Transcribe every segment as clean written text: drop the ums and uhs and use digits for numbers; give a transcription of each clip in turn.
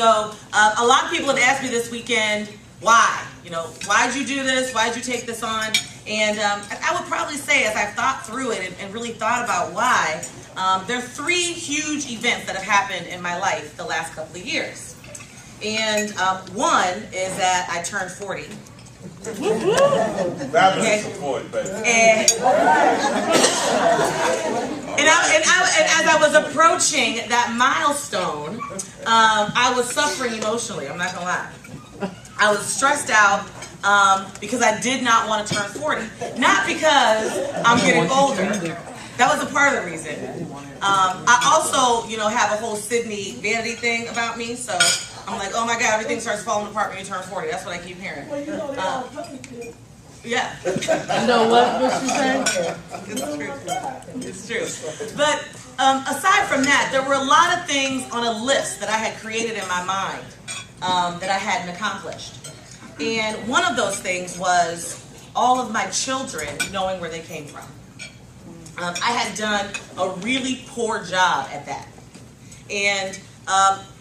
So a lot of people have asked me this weekend, why? You know, why'd you do this? Why'd you take this on? And I would probably say, as I've thought through it and really thought about why, there are 3 huge events that have happened in my life the last couple of years. And one is that I turned 40. Okay. And as I was approaching that milestone, I was suffering emotionally. I'm not gonna lie. I was stressed out because I did not want to turn 40. Not because I'm getting older. That was a part of the reason. I also, you know, have a whole Sydney vanity thing about me, so I'm like, oh my God, everything starts falling apart when you turn 40. That's what I keep hearing. Yeah. You know what she's saying? It's true. It's true. But aside from that, there were a lot of things on a list that I had created in my mind that I hadn't accomplished. And one of those things was all of my children knowing where they came from. I had done a really poor job at that. And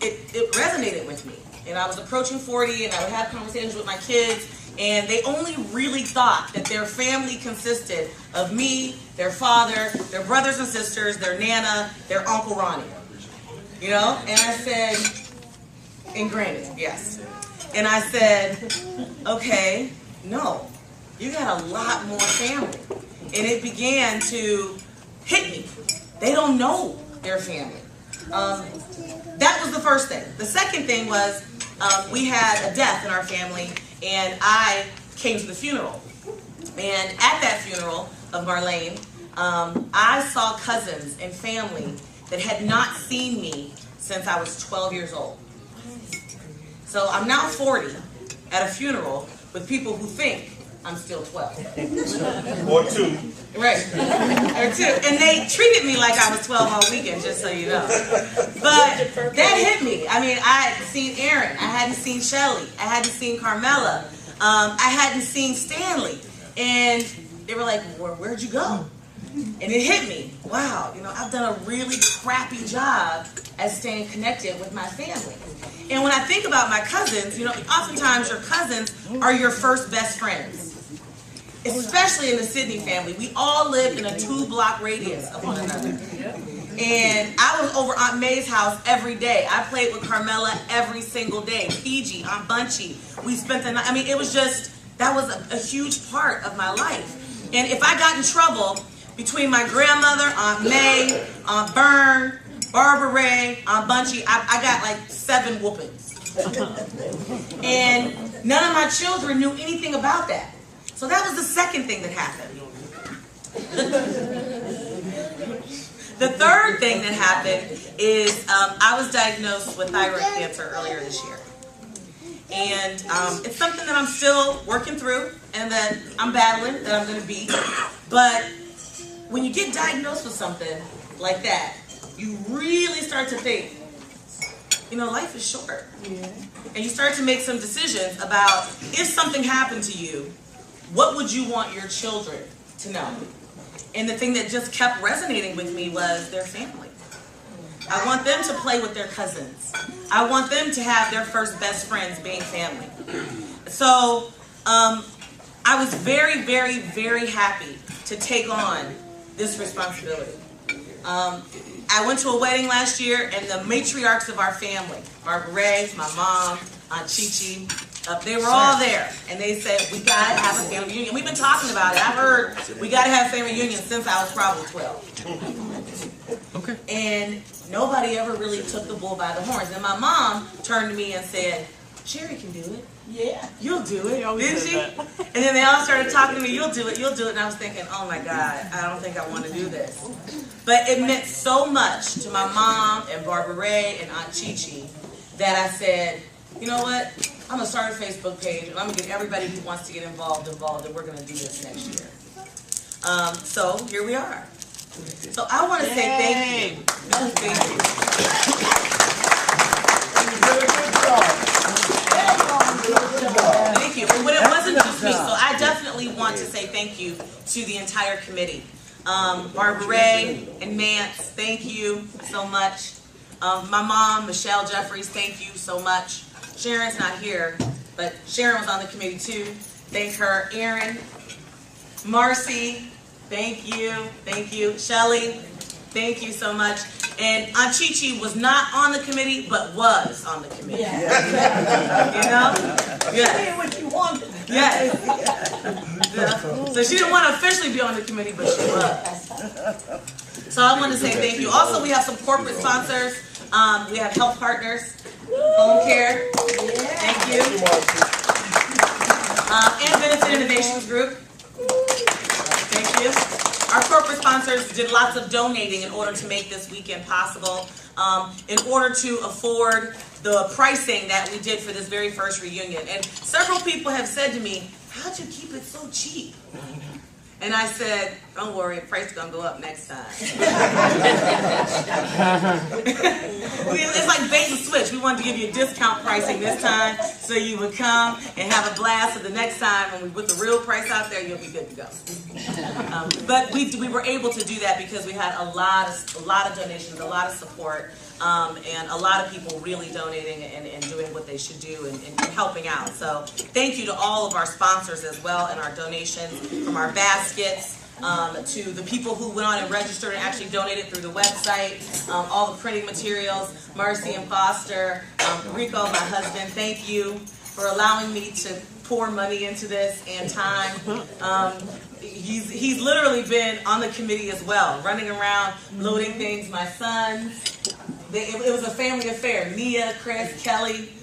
it resonated with me. And I was approaching 40 and I would have conversations with my kids, and they only really thought that their family consisted of me, their father, their brothers and sisters, their Nana, their Uncle Ronnie. You know? And I said, and granted, yes. And I said, okay, no, you got a lot more family. And it began to hit me. They don't know their family. That was the first thing. The second thing was we had a death in our family, and I came to the funeral. And at that funeral of Marlene, I saw cousins and family that had not seen me since I was 12 years old. So I'm now 40 at a funeral with people who think I'm still 12. Or 2. Right. Or 2. And they treated me like I was 12 all weekend, just so you know. But that hit me. I mean, I hadn't seen Aaron. I hadn't seen Shelly. I hadn't seen Carmela. I hadn't seen Stanley. And they were like, where'd you go? And it hit me. Wow, you know, I've done a really crappy job at staying connected with my family. And when I think about my cousins, you know, oftentimes your cousins are your first best friends. Especially in the Sydney family. We all lived in a 2-block radius of one another. And I was over Aunt May's house every day. I played with Carmela every single day. PG, Aunt Bunchy. We spent the night. I mean, it was just, that was a huge part of my life. And if I got in trouble between my grandmother, Aunt May, Aunt Byrne, Barbara Ray, Aunt Bunchy, I got like 7 whoopings. And none of my children knew anything about that. So that was the second thing that happened. The third thing that happened is I was diagnosed with thyroid cancer earlier this year. And it's something that I'm still working through and that I'm battling, that I'm going to beat. But when you get diagnosed with something like that, you really start to think, you know, life is short. Yeah. And you start to make some decisions about, if something happened to you, what would you want your children to know? And the thing that just kept resonating with me was their family. I want them to play with their cousins. I want them to have their first best friends being family. So I was very, very, very happy to take on this responsibility. I went to a wedding last year, and the matriarchs of our family, Barbara Ray, my mom, Aunt Chi-Chi, they were all there, and they said, we got to have a family reunion. We've been talking about it. I heard we got to have a family reunion since I was probably 12. Okay. And nobody ever really took the bull by the horns. And my mom turned to me and said, Sherry can do it. Yeah. You'll do it, didn't she? And then they all started talking to me, you'll do it, you'll do it. And I was thinking, oh my God, I don't think I want to do this. But it meant so much to my mom and Barbara Ray and Aunt Chi-Chi that I said, you know what? I'm going to start a Facebook page, and I'm going to get everybody who wants to get involved, and we're going to do this next year. So here we are. So I want to say thank you. Thank you. Thank you. But it wasn't just me, so I definitely want to say thank you to the entire committee. Barbara Ray and Mance, thank you so much. My mom, Michelle Jeffries, thank you so much. Sharon's not here, but Sharon was on the committee too. Thank her. Erin, Marcy, thank you. Thank you. Shelly, thank you so much. And Aunt Chi-Chi was not on the committee, but was on the committee. Yeah. You know? Yes. Say what you want. Yes. Yeah. So she didn't want to officially be on the committee, but she was. So I want to say thank you. Also, we have some corporate sponsors. We have health partners, home care. Thank you. And Benefit Innovations Group. Thank you. Our corporate sponsors did lots of donating in order to make this weekend possible, in order to afford the pricing that we did for this very first reunion. And several people have said to me, how'd you keep it so cheap? And I said, don't worry, the price is going to go up next time. It's like bait and switch. We wanted to give you a discount pricing this time so you would come and have a blast. So the next time when we put the real price out there, you'll be good to go. But we were able to do that because we had a lot of donations, a lot of support, and a lot of people really donating and doing what they should do and helping out. So thank you to all of our sponsors as well and our donations, from our baskets to the people who went on and registered and actually donated through the website, all the printing materials, Marcy and Foster, Rico, my husband, thank you for allowing me to pour money into this and time. He's literally been on the committee as well, running around, loading things. My sons, it was a family affair. Nia, Chris, Kelly.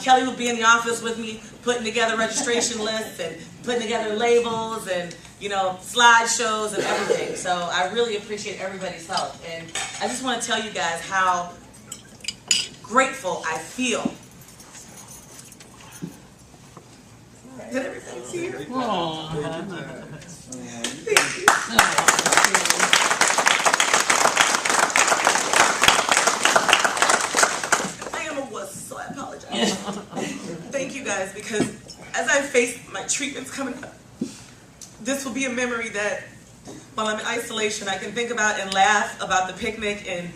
Kelly would be in the office with me, putting together registration lists and putting together labels and, slideshows and everything. So I really appreciate everybody's help. And I just want to tell you guys how grateful I feel that everybody's here. Thank you. I am a wuss, so I apologize. Thank you guys, because as I face my treatments coming up, this will be a memory that while I'm in isolation, I can think about and laugh about the picnic and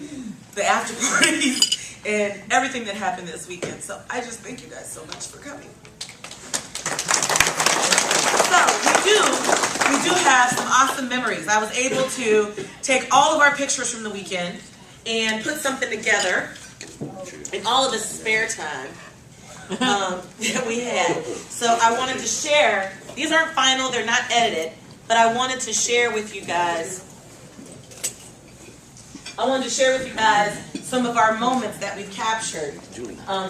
the after parties and everything that happened this weekend. So I just thank you guys so much for coming. So we do have some awesome memories. I was able to take all of our pictures from the weekend and put something together in all of the spare time that we had. So I wanted to share. These aren't final, they're not edited, but I wanted to share with you guys. Some of our moments that we've captured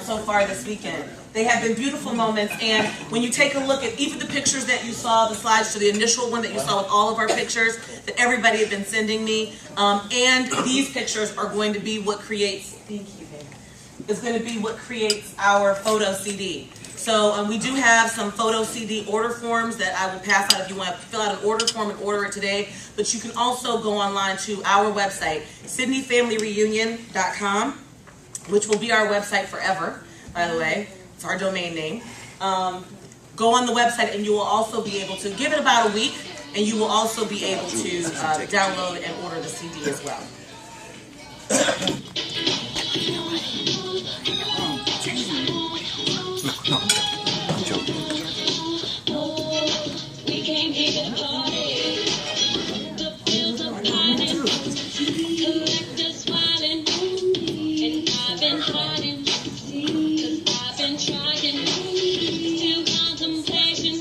so far this weekend. They have been beautiful moments, and when you take a look at even the pictures that you saw, the slides to the initial one that you saw with all of our pictures that everybody had been sending me, and these pictures are going to be what creates, thank you, babe. It's going to be what creates our photo CD. So we do have some photo CD order forms that I will pass out if you want to fill out an order form and order it today. But you can also go online to our website, SydneyFamilyReunion.com, which will be our website forever, by the way. It's our domain name. Go on the website and you will also be able to give it about a week, and you will also be able to download and order the CD as well. No, I'm joking. We came here to party. The fields of pine, collectors smiling, and I've been hiding, 'cause I've been trying to contemplation.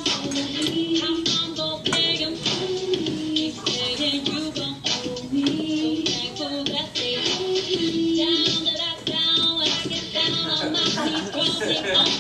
How I'm gonna pay 'em. Keep saying you gon' owe me. So thankful that they down that I down when I get down on my knees, crawling on the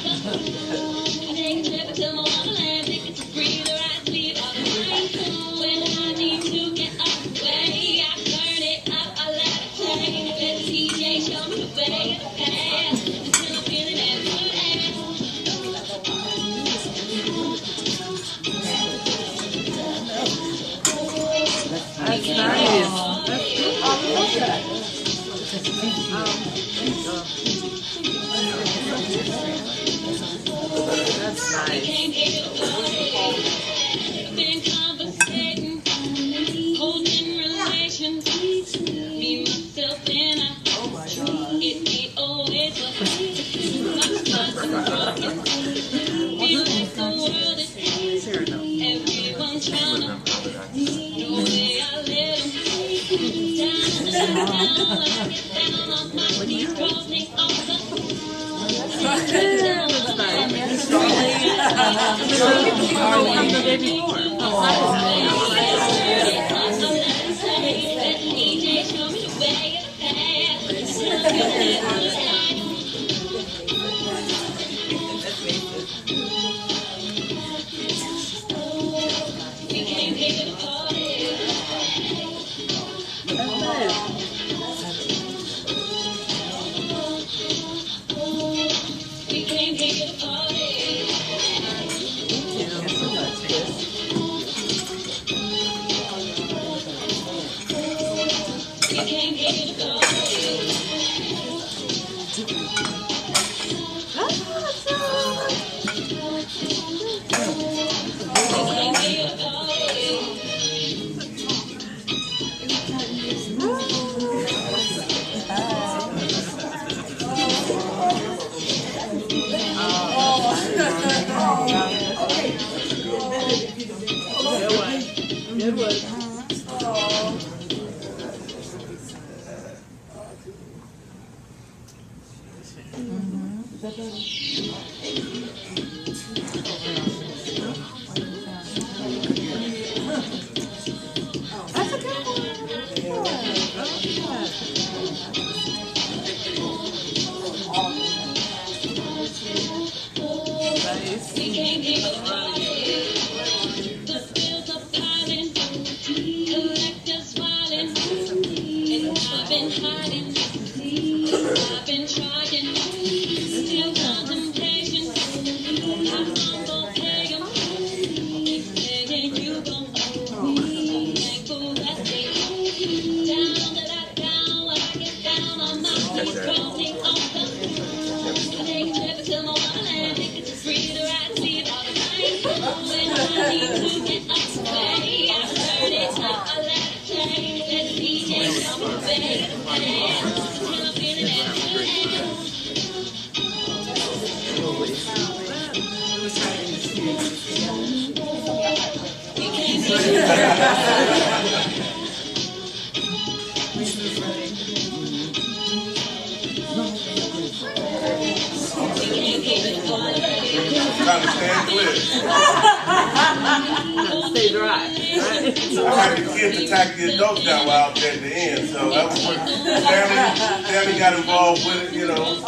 Holding relations, me, myself, and I. Oh my God. Trying to stand clear. Stay dry. Right? I had the kids attack the adults that were out there at the end, so that was what family got involved with it, you know.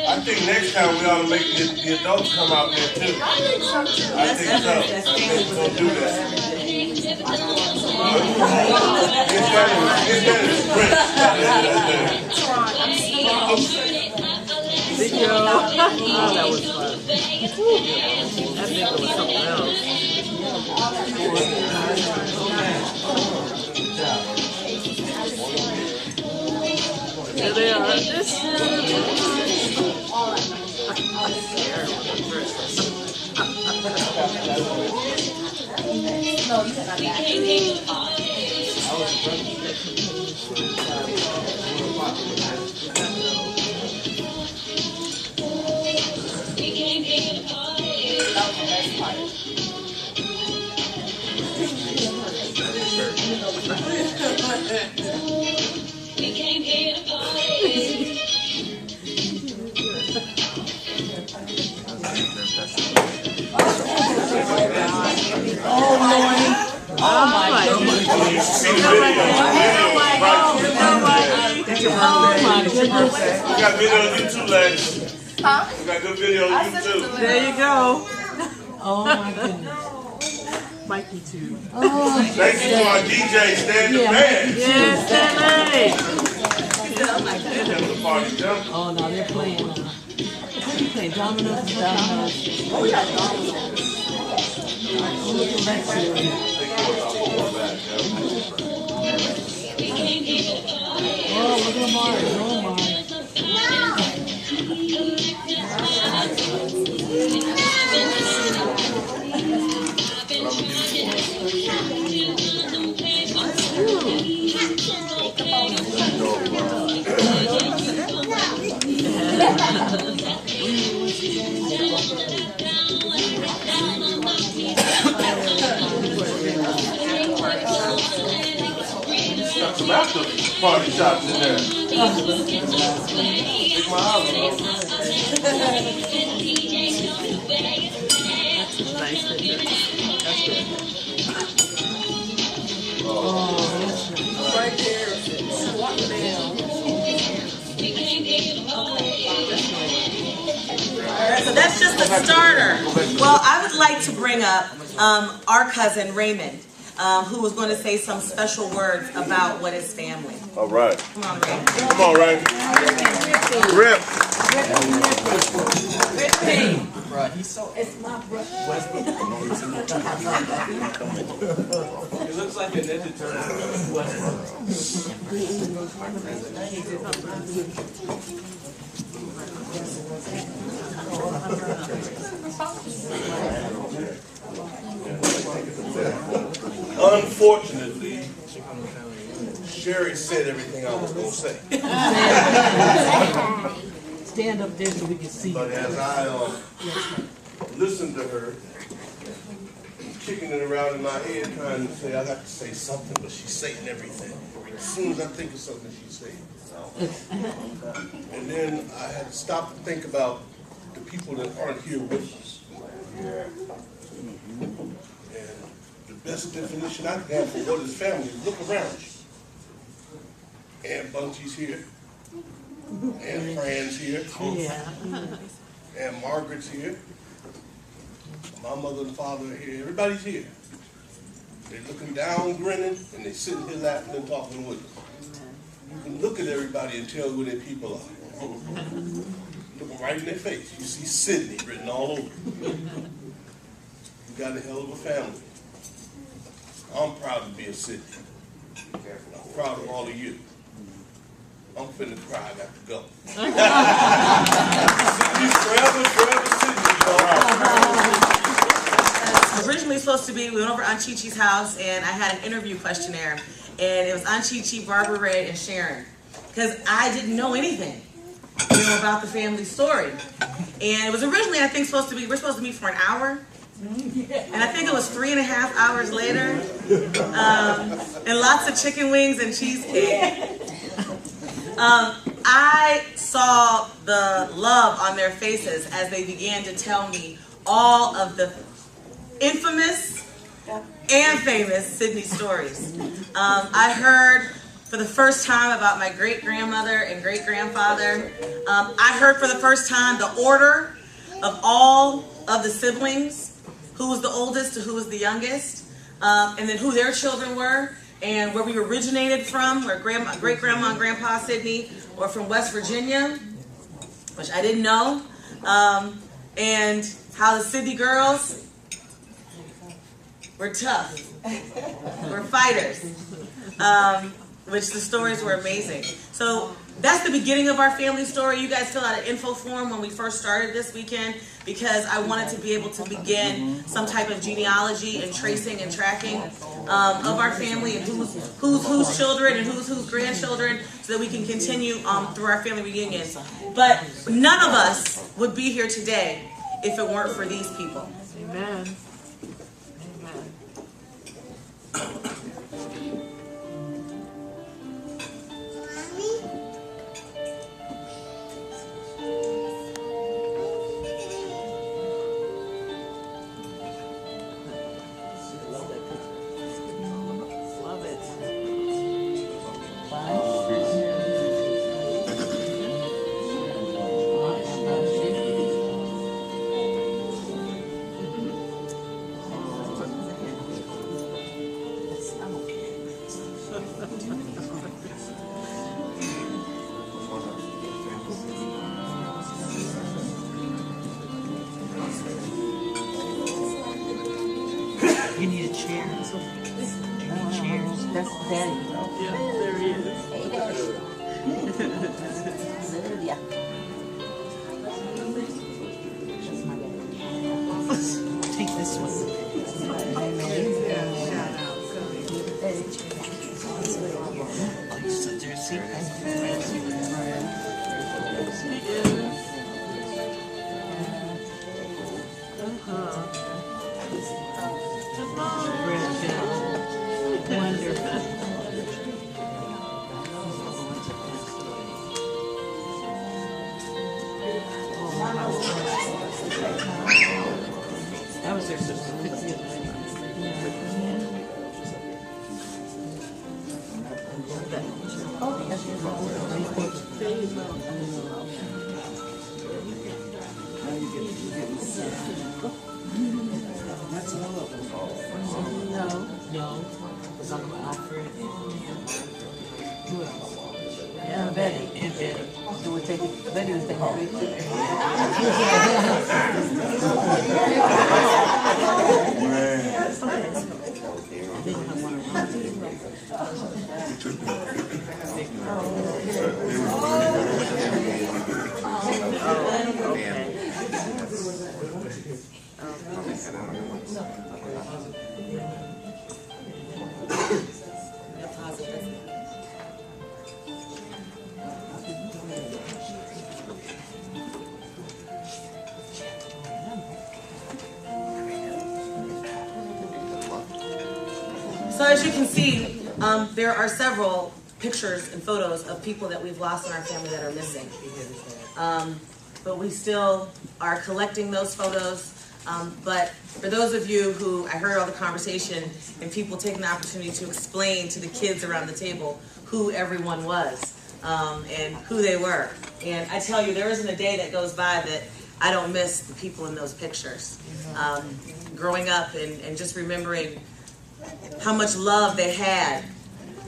I think next time we ought to make the adults come out there too. I think so. I think we'll do that. It's better than Video. Oh, that was fun. That video was something else. Here they are. This We came here to party. Oh my goodness. You see the video. Oh my goodness. We got video on YouTube, ladies. Huh? We got good video on YouTube. There you go. Oh my goodness. Mikey too. Oh, Thank you to our DJ, Stan the Man. yes, Stanley. The party jump. Oh no, they're playing. You play dominoes and dominoes. Oh yeah, dominoes. Oh, look at Lamar. Oh my. Down, some after party shots in there. Take my eyes off. Nice picture. That's good. Right there, squatting down. Alright, so that's just a starter. Well, I would like to bring up our cousin Raymond, who was going to say some special words about what is family. All right. Come on, Raymond. Come on, Ray. Rip. It's my brother. It looks like a Ninja Turtle. Unfortunately, Sherry said everything I was going to say. Stand up there so we can see. But as I listened to her, kicking it around in my head, trying to say, I have to say something, but she's saying everything. As soon as I think of something, she's saying it. And then I had to stop and think about the people that aren't here with us. And the best definition I can have for what is family is look around you. Aunt Bunchy's here. Aunt Fran's here. Yeah. Aunt Margaret's here. My mother and father are here. Everybody's here. They're looking down, grinning, and they're sitting here laughing and talking with us. You can look at everybody and tell who their people are. Look them right in their face. You see Sydney written all over. You got a hell of a family. I'm proud to be a Sydney. I'm proud of all of you. I'm finna cry. I got to go. Sydney's forever, forever Sydney, y'all. Originally supposed to be, we went over Aunt Chi-Chi's house and I had an interview questionnaire. And it was Aunt Chi-Chi, Barbara Ray, and Sharon. Because I didn't know anything, about the family story. And it was originally, I think, we're supposed to meet for an hour. And I think it was 3.5 hours later. And lots of chicken wings and cheesecake. I saw the love on their faces as they began to tell me all of the infamous and famous Sydney stories. I heard for the first time about my great-grandmother and great-grandfather. I heard for the first time the order of all of the siblings, who was the oldest to who was the youngest, and then who their children were, and where we originated from, where great-grandma and grandpa Sydney were from West Virginia, which I didn't know, and how the Sydney girls were tough, were fighters, which the stories were amazing. So that's the beginning of our family story. You guys fill out an info form when we first started this weekend because I wanted to be able to begin some type of genealogy and tracing and tracking of our family and who's children and who's grandchildren so that we can continue through our family reunions. But none of us would be here today if it weren't for these people. Amen. You need a chair. Chairs. That's Daddy. Yeah, there he is. Hey, Daddy. Hallelujah. That's my daddy. Take this one. Oh, you sit there, see? Wonderful. No. It's Uncle Alfred. Who else? Yeah, Betty. And Betty. So we're taking, Betty was taking pictures. So as you can see, there are several pictures and photos of people that we've lost in our family that are missing. But we still are collecting those photos. But for those of you who, I heard all the conversation and people taking the opportunity to explain to the kids around the table who everyone was and who they were. And I tell you, there isn't a day that goes by that I don't miss the people in those pictures. Growing up and just remembering how much love they had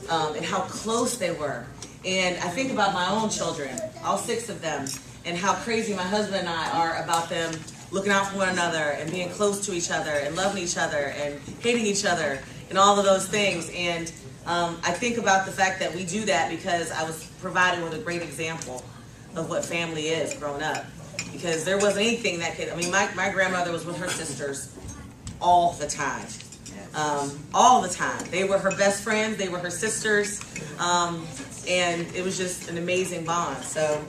and how close they were. And I think about my own children, all 6 of them, and how crazy my husband and I are about them looking out for one another and being close to each other and loving each other and hating each other and all of those things. And I think about the fact that we do that because I was provided with a great example of what family is growing up. Because there wasn't anything that could, I mean, my grandmother was with her sisters all the time. All the time. They were her best friends, they were her sisters, and it was just an amazing bond. So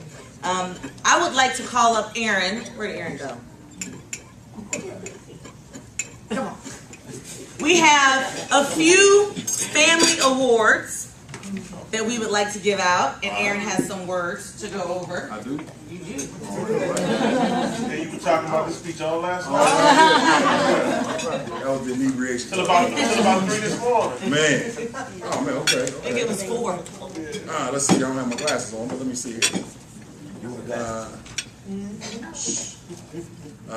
I would like to call up Aaron. Where'd Aaron go? Come on. We have a few family awards that we would like to give out, and Aaron has some words to go over. I do. You do. Hey, you were talking about this speech all last night. That was the inebriation. Till about 3 this morning. Man. Oh, man, okay. I think it was 4. Let's see. I don't have my glasses on, but let me see here.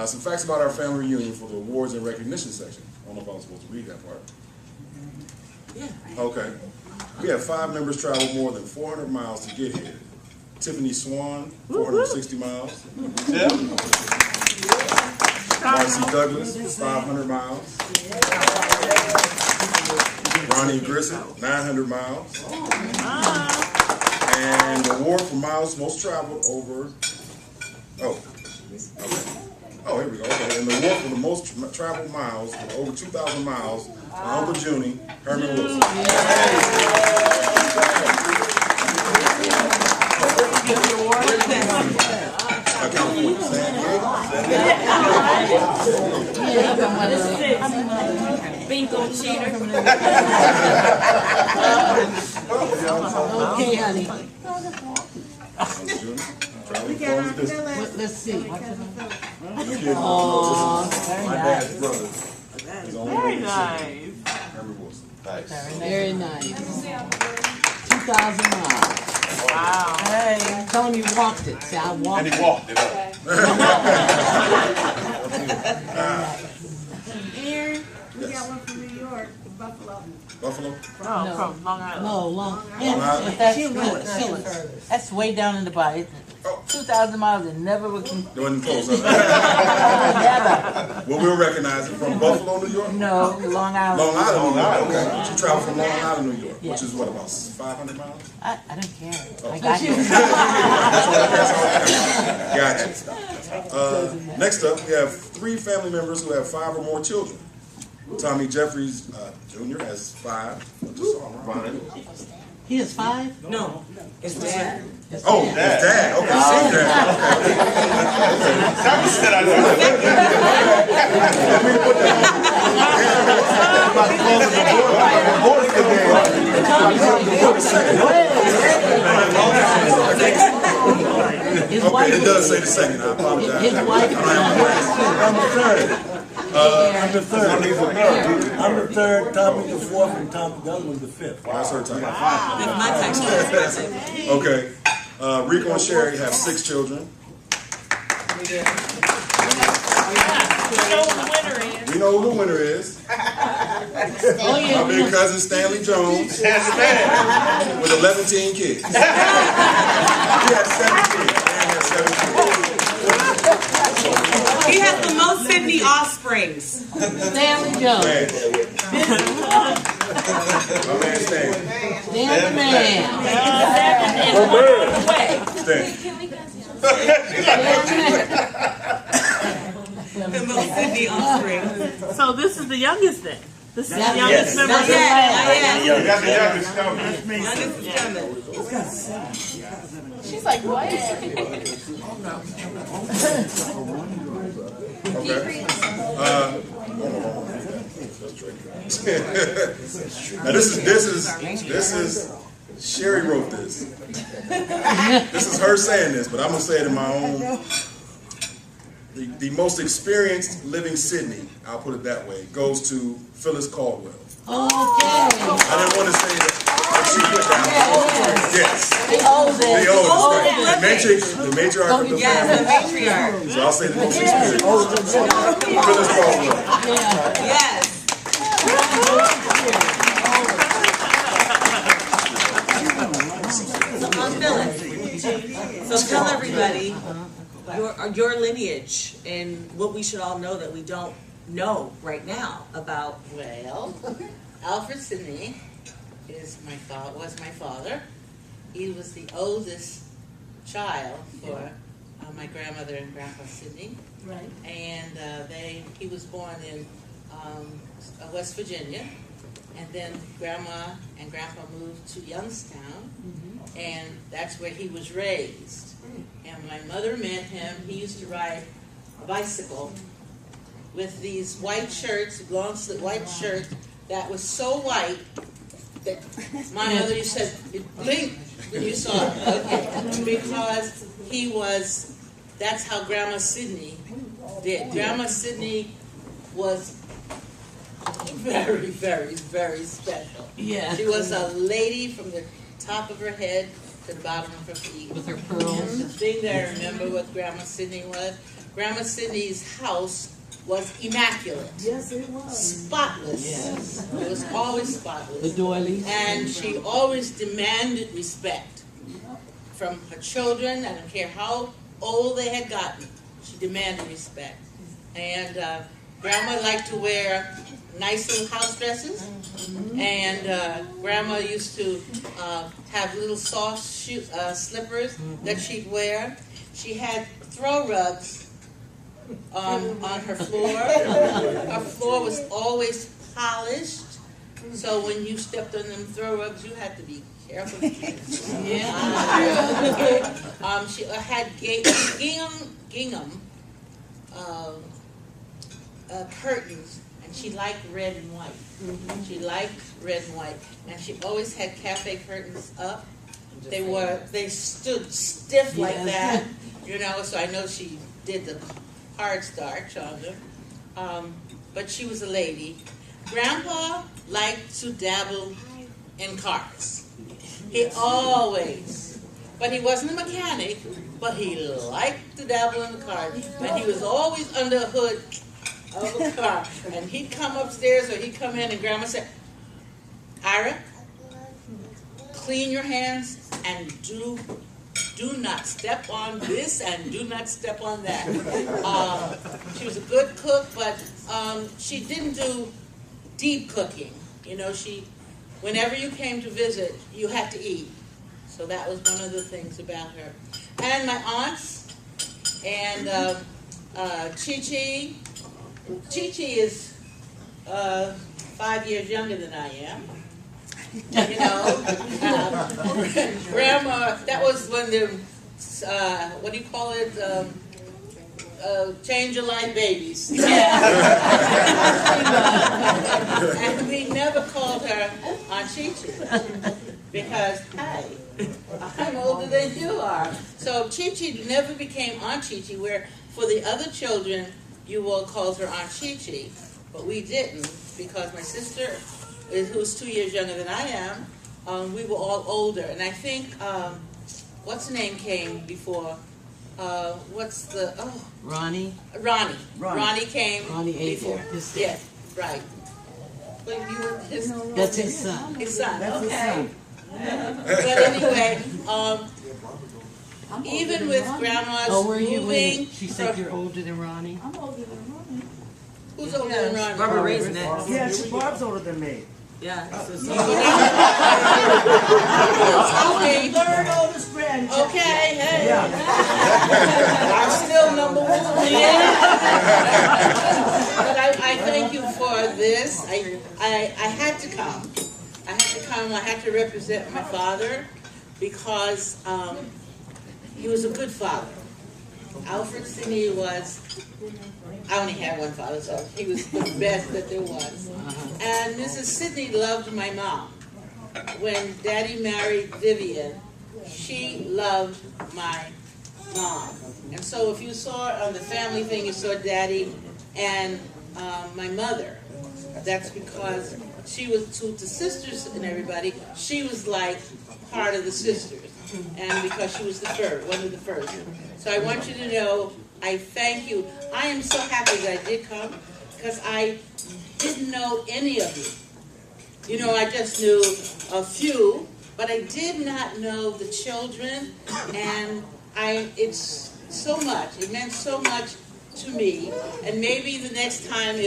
Some facts about our family reunion for the awards and recognition section. I don't know if I was supposed to read that part. Yeah. Okay. We have 5 members traveled more than 400 miles to get here. Tiffany Swan, 460 miles. Yeah. Marcy Douglas, 500 miles. Ronnie Grissom, 900 miles. And the award for miles most traveled over. Oh, here we go. Okay. And the award for the most traveled miles, over 2,000 miles, my Uncle Junie, Herman Wilson. California, San Diego. Bingo cheater. Okay, honey. Let's see. Oh, very nice. Brother. Very nice. Herman Wilson. Very nice. 2,000 miles. Wow. Hey, tell him you walked it. See, I walked And it. he walked it up. Aaron, we got one from New York, Buffalo. Buffalo? No, from Long Island. No, long. Island. That's That's way down in the body. 2,000 miles and never would. It wasn't close. Never. Well, we'll recognize it from Buffalo, New York? No, Long Island. Long Island, New York. Okay. She traveled from Long Island, New York, which is what, about 500 miles? I don't care. Oh. I got you. Gotcha. Next up, we have 3 family members who have 5 or more children. Tommy Jeffries Jr. has 5. He has 5? No, it's Dad. Oh, his dad. Okay, his dad. Tommy said I know. His Okay, wife it does say the second. I apologize. His wife is I'm the third. I'm the third. Tommy the fourth, and Tommy the other one's the fifth. That's her time. My tax code. Okay. Rico and Sherry have 6 children. We know who the winner is. My big cousin Stanley Jones with 11 kids. He has 17. He has the most Sydney offsprings. Stanley Jones. My man Stanley. Stanley man. The most Sydney offspring. So this is the youngest then. This is the youngest Yes. member. Not yet. That's the youngest coming. Youngest is coming. She's like, what? Okay. Now this is Sherry wrote this. This is her saying this, but I'm gonna say it in my own. The most experienced living Sydney, I'll put it that way, goes to Phyllis Caldwell. Okay. I didn't want to say that she put down. Yes. The oldest. The oldest, right. The matriarch of the Yes, the family. matriarch. So I'll say the most experienced. Phyllis Caldwell. Yes. So I'm Phyllis. So tell everybody your lineage and what we should all know that we don't know right now about. Well, Alfred Sidney was my father. He was the oldest child for my grandmother and Grandpa Sidney. Right. And he was born in West Virginia. And then Grandma and Grandpa moved to Youngstown. And that's where he was raised. And when my mother met him, he used to ride a bicycle with these white shirts, long-sleeve white shirt that was so white that my mother used to say, it blinked when you saw it. Okay. Because that's how Grandma Sidney did. Grandma Sidney was very, very, very special. Yeah. She was a lady from the top of her head to the bottom of her feet. With her pearls. The thing that I remember what Grandma Sidney was, Grandma Sidney's house was immaculate. Yes, it was. Spotless. Yes. It was always spotless. The doilies. And she always demanded respect from her children. I don't care how old they had gotten. She demanded respect. And Grandma liked to wear nice little house dresses. And Grandma used to have little soft slippers that she'd wear. She had throw rugs on her floor. Her floor was always polished. So when you stepped on them throw rugs, you had to be careful. Yeah. She had gingham curtains, and she liked red and white. She liked red and white, and she always had cafe curtains up. They stood stiff like that, So I know she did the hard starch on them. But she was a lady. Grandpa liked to dabble in cars. He always, but he wasn't a mechanic, but he liked to dabble in the cars. And he was always under the hood of a car. And he'd come upstairs or he'd come in and Grandma said, Ira, clean your hands and do not step on this and do not step on that. She was a good cook, but she didn't do deep cooking. Whenever you came to visit, you had to eat. So that was one of the things about her. And my aunts, and Chi-Chi. Chi-Chi is 5 years younger than I am. Grandma, that was when the, what do you call it, change your life babies. And we never called her Aunt Chi-Chi because, hey, I'm older than you are. So Chi-Chi never became Aunt Chi-Chi, where for the other children, you all called her Aunt Chi-Chi, but we didn't because my sister, who's 2 years younger than I am, we were all older. And I think what's her name came before? What's the, Ronnie. Ronnie came Ronnie ate before. his son. Yeah, right. But you were That's his son. his son, That's his okay. son. But anyway, even with grandma's Oh, were you? moving, She said you're older than Ronnie. who's older than Ronnie? Barbara raised it. Yeah, Barb's older than me. Yeah. Okay, Third oldest grandchild. okay, hey. Yeah. I'm still number one. But I thank you for this. I had to come. I had to represent my father because he was a good father. Alfred Sidney was, I only had one father, so he was the best that there was. And Mrs. Sidney loved my mom. When Daddy married Vivian, she loved my mom. And so if you saw on the family thing, you saw Daddy and my mother. That's because she was, to the sisters and everybody, she was like part of the sisters. And because she was the first, one of the first. So I want you to know, I thank you. I am so happy that I did come because I didn't know any of you. You know, I just knew a few, but I did not know the children, and it's so much. It meant so much to me, and maybe the next time,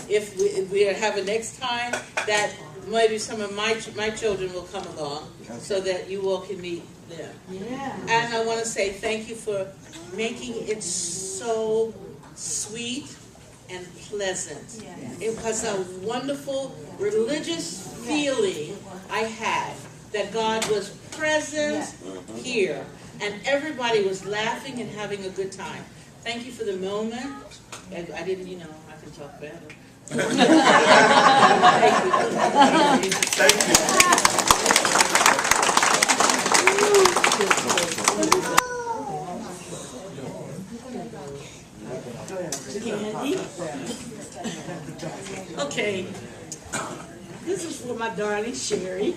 if we have a next time, that maybe some of my children will come along, so that you all can meet them. Yeah. And I want to say thank you for making it so sweet and pleasant. It was a wonderful religious feeling I had that God was present here, and everybody was laughing and having a good time. Thank you for the moment. And I didn't, I can talk better. Thank you. Okay, this is for my darling Sherry.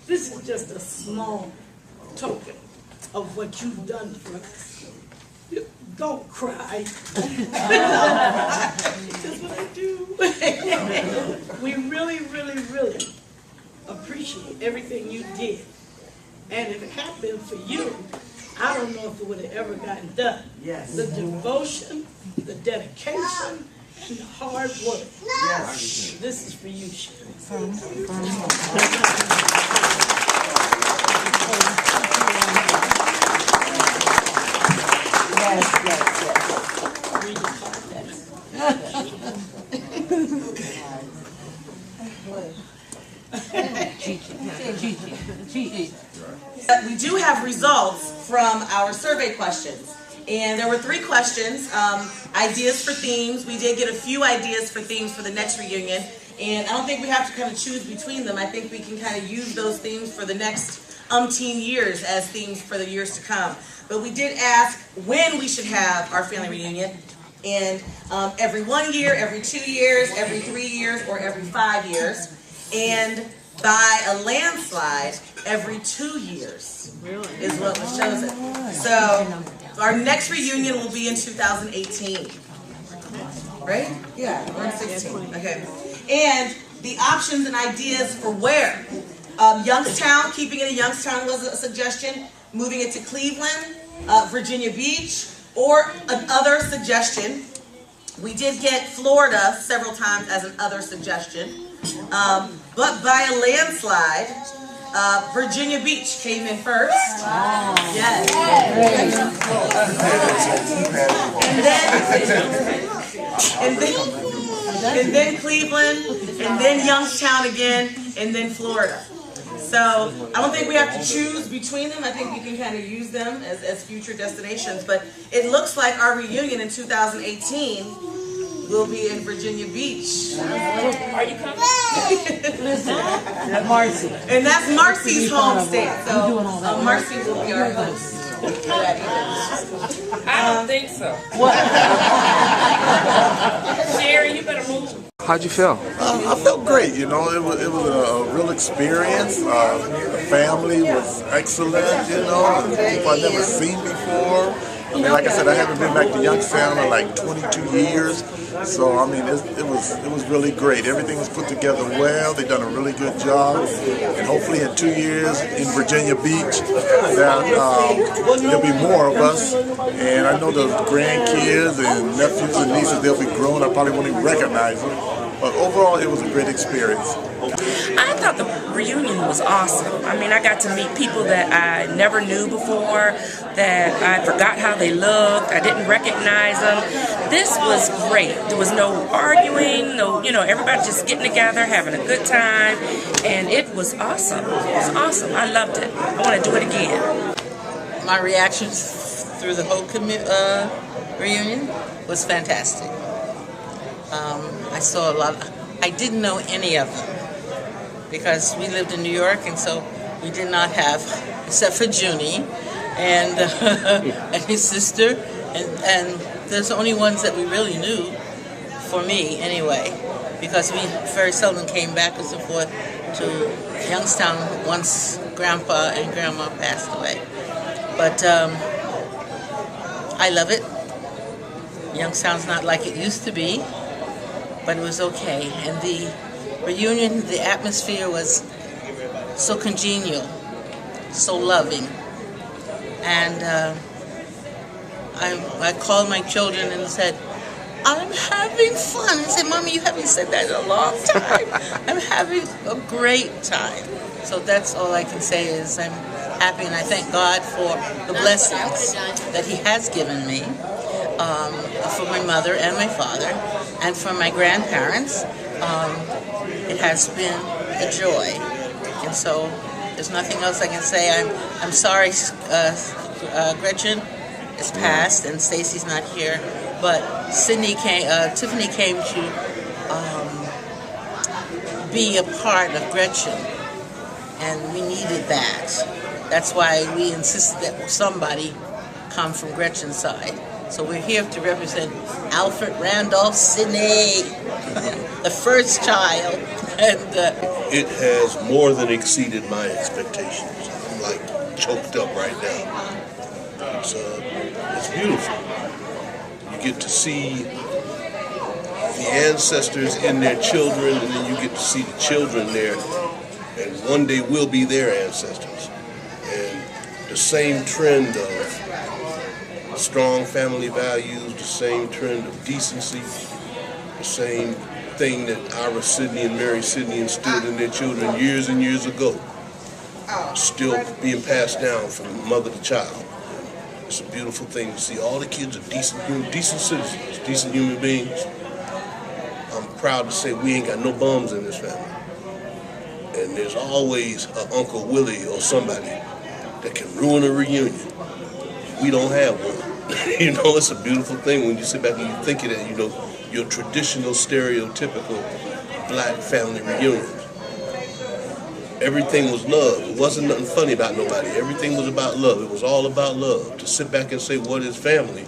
This is just a small token of what you've done for us. Don't cry. That's what I do. We really, really, really appreciate everything you did. And if it hadn't been for you, I don't know if it would have ever gotten done. Yes. The devotion, the dedication, and the hard work. Yes. This is for you, Sherry. We do have results from our survey questions. And there were 3 questions, ideas for themes. We did get a few ideas for themes for the next reunion. And I don't think we have to kind of choose between them. I think we can kind of use those themes for the next umpteen years as themes for the years to come. But we did ask when we should have our family reunion. And every 1 year, every 2 years, every 3 years, or every 5 years. And by a landslide, every 2 years is what was chosen. So our next reunion will be in 2018. Right? Yeah, we're in 16. Okay. And the options and ideas for where. Youngstown, keeping it in Youngstown was a suggestion. Moving it to Cleveland, Virginia Beach, or another suggestion. We did get Florida several times as an other suggestion. But by a landslide, Virginia Beach came in first. Wow. Yes. And then Cleveland, and then Youngstown again, and then Florida. So I don't think we have to choose between them. I think we can kind of use them as future destinations. But it looks like our reunion in 2018 will be in Virginia Beach. Are you coming? Marcy. And that's Marcy's home state. So Marcy will be our host. I don't think so. Sherry, you better move. How'd you feel? I felt great. You know, it was a real experience. The family was excellent. You know, people I've never seen before. I mean, like I said, I haven't been back to Youngstown in like 22 years. So I mean, it was really great. Everything was put together well. They've done a really good job, and hopefully in 2 years in Virginia Beach, that there'll be more of us. And I know the grandkids and nephews and nieces, they'll be grown. I probably won't even recognize them. But overall, it was a great experience. I thought the reunion was awesome. I mean, I got to meet people that I never knew before, that I forgot how they looked, I didn't recognize them. This was great. There was no arguing, no, you know, everybody just getting together, having a good time, and it was awesome. It was awesome. I loved it. I want to do it again. My reactions through the whole reunion was fantastic. I saw a lot. I didn't know any of them because we lived in New York, and so we did not have, except for Junie and and his sister, and there's the only ones that we really knew, for me anyway, because we very seldom came back and so forth to Youngstown once Grandpa and Grandma passed away. But I love it. Youngstown's not like it used to be, but it was okay. And the reunion, the atmosphere was so congenial, so loving. And I called my children and said, I'm having fun. I said, Mommy, you haven't said that in a long time. I'm having a great time. So that's all I can say is I'm happy, and I thank God for the blessings that He has given me, for my mother and my father, and for my grandparents. It has been a joy, and so there's nothing else I can say. I'm sorry, Gretchen is passed, and Stacy's not here, but Tiffany came to be a part of Gretchen, and we needed that. That's why we insisted that somebody come from Gretchen's side. So we're here to represent Alfred Randolph Sidney, the first child. And it has more than exceeded my expectations. I'm like choked up right now. It's beautiful. You get to see the ancestors and their children, and then you get to see the children there, and one day we'll be their ancestors. And the same trend of strong family values, the same trend of decency, the same thing that Ira Sidney and Mary Sidney instilled in their children years and years ago, still being passed down from mother to child. It's a beautiful thing to see. All the kids are decent citizens, decent human beings. I'm proud to say we ain't got no bums in this family. And there's always an Uncle Willie or somebody that can ruin a reunion. We don't have one. You know, it's a beautiful thing when you sit back and you think of that, you know, your traditional, stereotypical black family reunion. Everything was love. It wasn't nothing funny about nobody. Everything was about love. It was all about love. To sit back and say, what is family,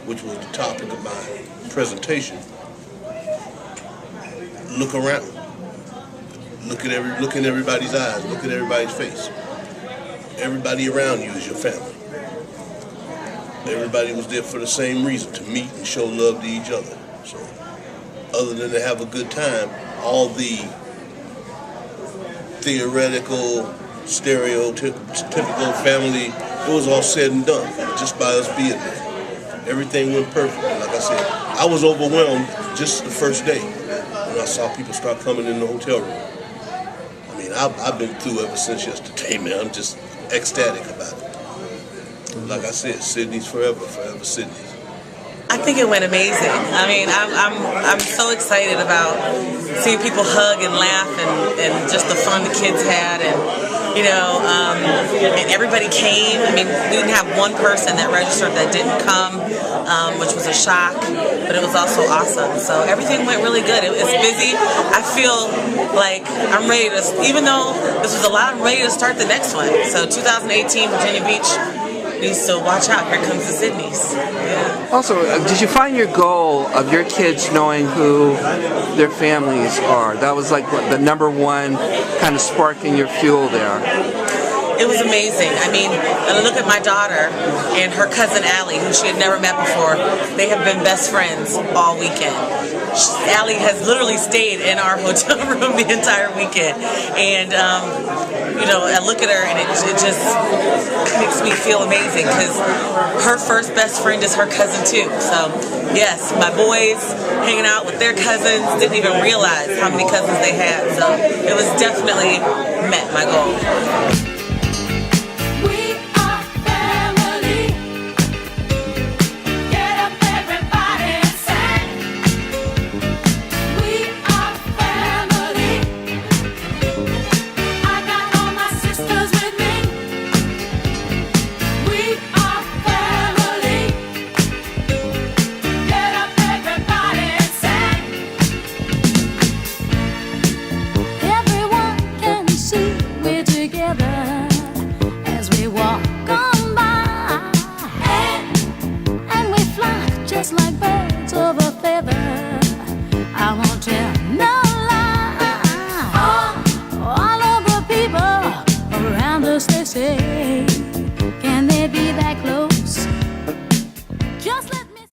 which was the topic of my presentation, look around. Look in everybody's eyes. Look at everybody's face. Everybody around you is your family. Everybody was there for the same reason, to meet and show love to each other. So, other than to have a good time, all the theoretical, stereotypical family, it was all said and done, just by us being there. Everything went perfect. Like I said, I was overwhelmed just the first day when I saw people start coming in the hotel room. I mean, I've been through ever since yesterday, man. I'm just ecstatic about it. Like I said, Sydney's forever, forever Sydney's. I think it went amazing. I mean, I'm so excited about seeing people hug and laugh and just the fun the kids had, and you know, and everybody came. I mean, we didn't have one person that registered that didn't come, which was a shock, but it was also awesome. So everything went really good. It's busy. I feel like I'm ready to, even though this was a lot, I'm ready to start the next one. So 2018 Virginia Beach needs to watch out. Here comes the Sydneys. Yeah. Also, did you find your goal of your kids knowing who their families are? That was like what, the number one kind of spark in your fuel there. It was amazing. I mean, I look at my daughter and her cousin Allie, who she had never met before. They have been best friends all weekend. Allie has literally stayed in our hotel room the entire weekend. And, you know, I look at her and it just makes me feel amazing because her first best friend is her cousin too. So, yes, my boys hanging out with their cousins, didn't even realize how many cousins they had. So it was definitely met my goal. Say